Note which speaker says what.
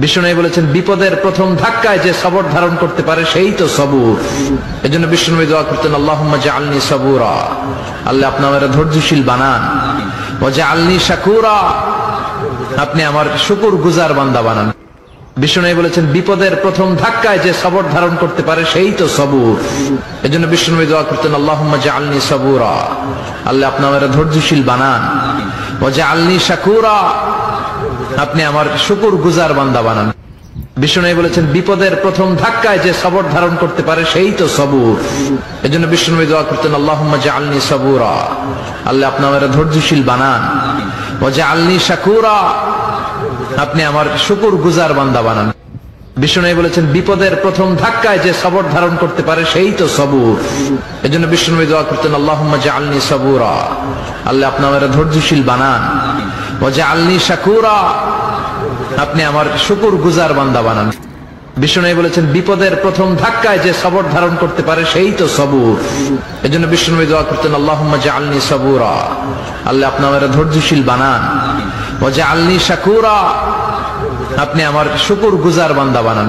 Speaker 1: বিষ্ণু বলেছেন বিপদের প্রথম ধাক্কায় যে সবর ধারণ করতে পারে সেই তো সবুর। এজন্য বিষ্ণু দোয়া করতেন, আল্লাহুম্মা জাআলনি সাবুরা, আল্লাহ আপনি আমার ধৈর্যশীল বানান। ওয়া জাআলনি শাকুরা, আপনি আমার শুকর গুজার বান্দা বানান। বিষ্ণু বলেছেন বিপদের প্রথম ধাক্কায় যে সবর ধারণ করতে পারে সেই তো সবুর। এজন্য বিষ্ণু দোয়া করতেন, আল্লাহুম্মা জাআলনি সাবুরা, আল্লাহ আপনি আমার ধৈর্যশীল বানান। ওয়া জাআলনি শাকুরা, আপনি আমার শুকর গুজার বান্দা বানান। বিষ্ণু বলেছেন বিপদের প্রথম ধাক্কায় যে সবর ধারণ করতে পারে সেই তো সবুর। এজন্য বিষ্ণু দোয়া করতেন, আল্লাহুম্মা জাআলনি সাবুরা, আল্লাহ আপনি আমার ধৈর্যশীল বানান। ওয়া জাআলনি শাকুরা, আপনি আমার শুকর গুজার বান্দা বানান। বিষ্ণু বলেছেন বিপদের প্রথম ধাক্কায় যে সবর ধারণ করতে পারে সেই তো সবুর। এজন্য বিষ্ণু দোয়া করতেন, আল্লাহুম্মা জাআলনি সাবুরা, আল্লাহ আপনি আমার ধৈর্যশীল বানান। ওয়া জাআলনি শাকুরা, আপনি আমার শুকর গুজার বান্দা বানান। বিষ্ণু বলেছেন বিপদের প্রথম ধাক্কায় যে সবর ধারণ করতে পারে সেই তো সবুর। এজন্য বিষ্ণু দোয়া করতেন, আল্লাহুম্মা জাআলনি সাবুরা, আল্লাহ আপনি আমার ধৈর্যশীল বানান। ওয়া জাআলনি শাকুরা, আপনি আমার শুকর গুজার বান্দা বানান।